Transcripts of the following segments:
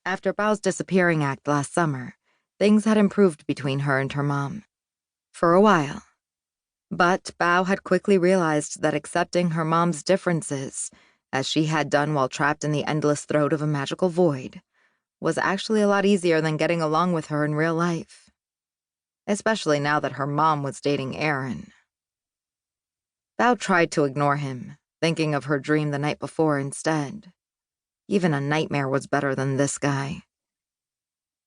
After Bao's disappearing act last summer, things had improved between her and her mom. For a while. But Bao had quickly realized that accepting her mom's differences, as she had done while trapped in the endless throat of a magical void, was actually a lot easier than getting along with her in real life. Especially now that her mom was dating Aaron. Bao tried to ignore him, thinking of her dream the night before instead. Even a nightmare was better than this guy.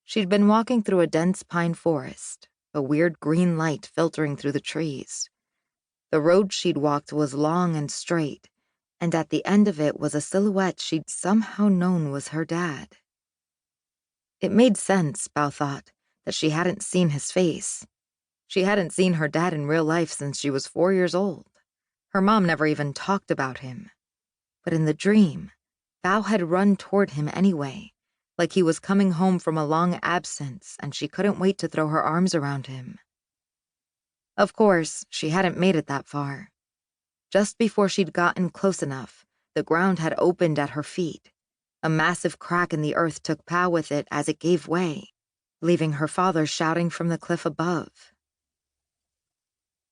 She'd been walking through a dense pine forest, a weird green light filtering through the trees. The road she'd walked was long and straight, and at the end of it was a silhouette she'd somehow known was her dad. It made sense, Bao thought, that she hadn't seen his face. She hadn't seen her dad in real life since she was 4 years old. Her mom never even talked about him. But in the dream, Bao had run toward him anyway, like he was coming home from a long absence and she couldn't wait to throw her arms around him. Of course, she hadn't made it that far. Just before she'd gotten close enough, the ground had opened at her feet. A massive crack in the earth took Pao with it as it gave way, leaving her father shouting from the cliff above.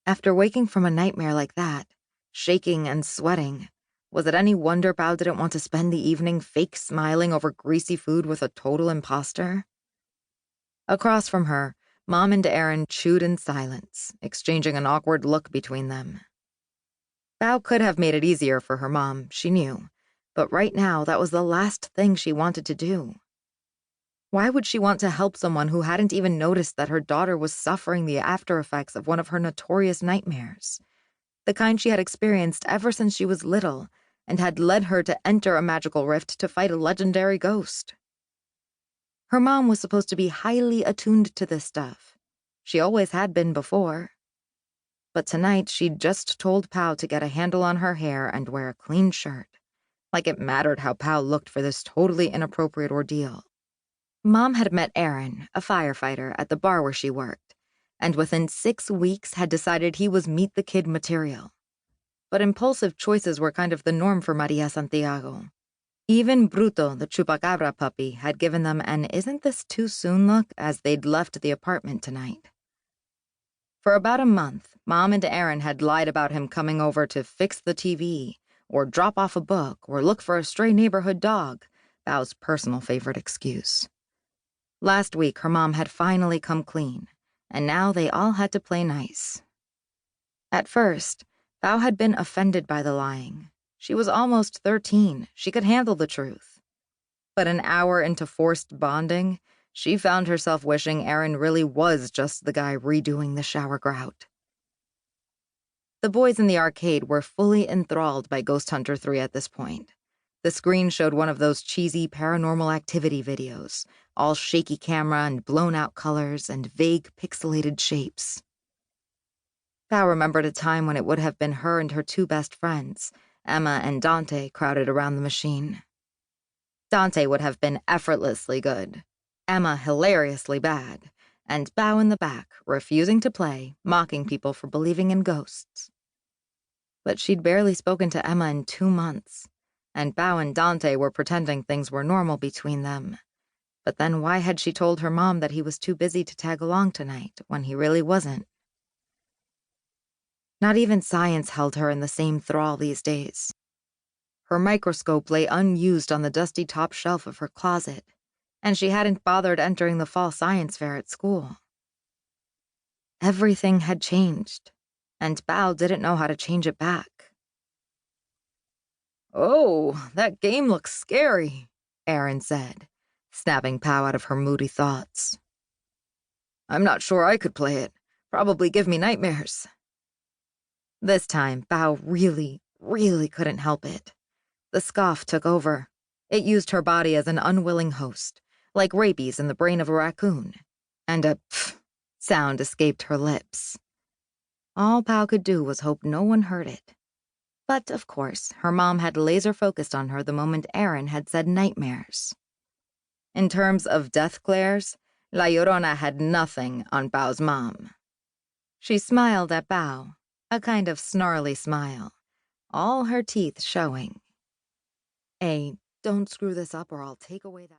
After waking from a nightmare like that, shaking and sweating, was it any wonder Pao didn't want to spend the evening fake smiling over greasy food with a total imposter? Across from her, Mom and Aaron chewed in silence, exchanging an awkward look between them. Bao could have made it easier for her mom, she knew, but right now that was the last thing she wanted to do. Why would she want to help someone who hadn't even noticed that her daughter was suffering the after effects of one of her notorious nightmares, the kind she had experienced ever since she was little and had led her to enter a magical rift to fight a legendary ghost? Her mom was supposed to be highly attuned to this stuff. She always had been before. But tonight she'd just told Pao to get a handle on her hair and wear a clean shirt, like it mattered how Pao looked for this totally inappropriate ordeal. Mom had met Aaron, a firefighter, at the bar where she worked, and within 6 weeks had decided he was meet the kid material. But impulsive choices were kind of the norm for Maria Santiago. Even Bruto, the chupacabra puppy, had given them an "isn't this too soon" look as they'd left the apartment tonight. For about a month, Mom and Aaron had lied about him coming over to fix the TV, or drop off a book, or look for a stray neighborhood dog, Bao's personal favorite excuse. Last week, her mom had finally come clean, and now they all had to play nice. At first, Bao had been offended by the lying. She was almost 13. She could handle the truth. But an hour into forced bonding, she found herself wishing Aaron really was just the guy redoing the shower grout. The boys in the arcade were fully enthralled by Ghost Hunter 3 at this point. The screen showed one of those cheesy paranormal activity videos, all shaky camera and blown-out colors and vague pixelated shapes. Bao remembered a time when it would have been her and her 2 best friends, Emma and Dante, crowded around the machine. Dante would have been effortlessly good, Emma hilariously bad, and Bao in the back, refusing to play, mocking people for believing in ghosts. But she'd barely spoken to Emma in 2 months, and Bao and Dante were pretending things were normal between them. But then why had she told her mom that he was too busy to tag along tonight when he really wasn't? Not even science held her in the same thrall these days. Her microscope lay unused on the dusty top shelf of her closet, and she hadn't bothered entering the fall science fair at school. Everything had changed, and Bao didn't know how to change it back. "Oh, that game looks scary," Aaron said, snapping Pao out of her moody thoughts. "I'm not sure I could play it. Probably give me nightmares." This time, Bao really, really couldn't help it. The scoff took over. It used her body as an unwilling host, like rabies in the brain of a raccoon, and a pfft sound escaped her lips. All Pao could do was hope no one heard it. But, of course, her mom had laser-focused on her the moment Aaron had said nightmares. In terms of death glares, La Llorona had nothing on Bao's mom. She smiled at Bao, a kind of snarly smile, all her teeth showing. "Don't screw this up or I'll take away that..."